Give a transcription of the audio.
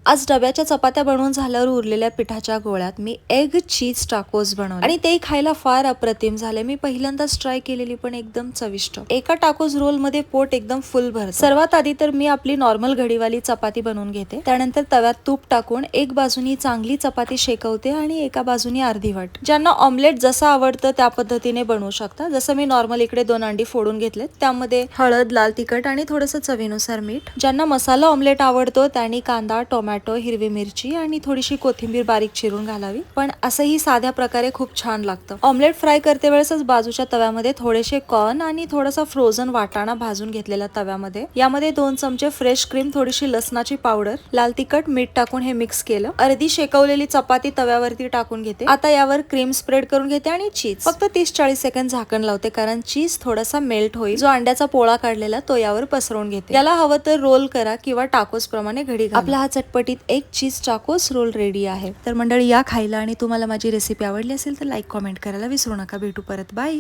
आज डब्याच्या चपात्या बनवून झाल्यावर उरलेल्या पिठाच्या गोळ्यात मी एग चीज टाकोस बनवले आणि ते खायला फार अप्रतिम झाले। मी पहिल्यांदाच ट्राय केलेली, पण एकदम चविष्ट। एका टाकोस रोल मध्ये पोट एकदम फुल भरतं। सर्वात आधी तर मी आपली नॉर्मल घडीवाली चपाती बनवून घेते, त्यानंतर तव्यात तूप टाकून एक बाजूनी चांगली चपाती शेकवते आणि एका बाजूनी अर्धी वाट। ज्यांना ऑमलेट जसं आवडतं त्या पद्धतीने बनवू शकता। जसं मी नॉर्मल इकडे 2 अंडी फोडून घेतलेत, त्यामध्ये हळद, लाल तिखट आणि थोडंसं चवीनुसार मीठ। ज्यांना मसाला ऑमलेट आवडतो त्यांनी कांदा, टोमॅटो, हिरवी मिरची आणि थोडीशी कोथिंबीर बारीक चिरून घालावी, पण असंही साध्या प्रकारे खूप छान लागतं। ऑमलेट फ्राय करते वेळेसच बाजूच्या तव्यामध्ये थोडेसे कॉर्न आणि थोडासा फ्रोझन वाटाणा भाजून घेतलेला तव्यामध्ये, यामध्ये 2 चमचे फ्रेश क्रीम, थोडीशी लसणाची पावडर, लाल तिखट, मीठ टाकून हे मिक्स केलं। अर्धी शेकवलेली चपाती तव्यावरती टाकून घेते। आता यावर क्रीम स्प्रेड करून घेते आणि चीज फक्त 30-40 सेकंद झाकण लावते, कारण चीज थोडासा मेल्ट होईल। जो अंड्याचा पोळा काढलेला तो यावर पसरवून घेते। याला हवं तर रोल करा किंवा टाकोस प्रमाणे घडी घाला। आपला हा चटपटीत एक चीज टाकोस रोल रेडी आहे। तर मंडळी, या खायला, आणि तुम्हाला माझी रेसिपी आवडली असेल तर लाईक, कमेंट करायला विसरू नका। भेटू परत, बाय।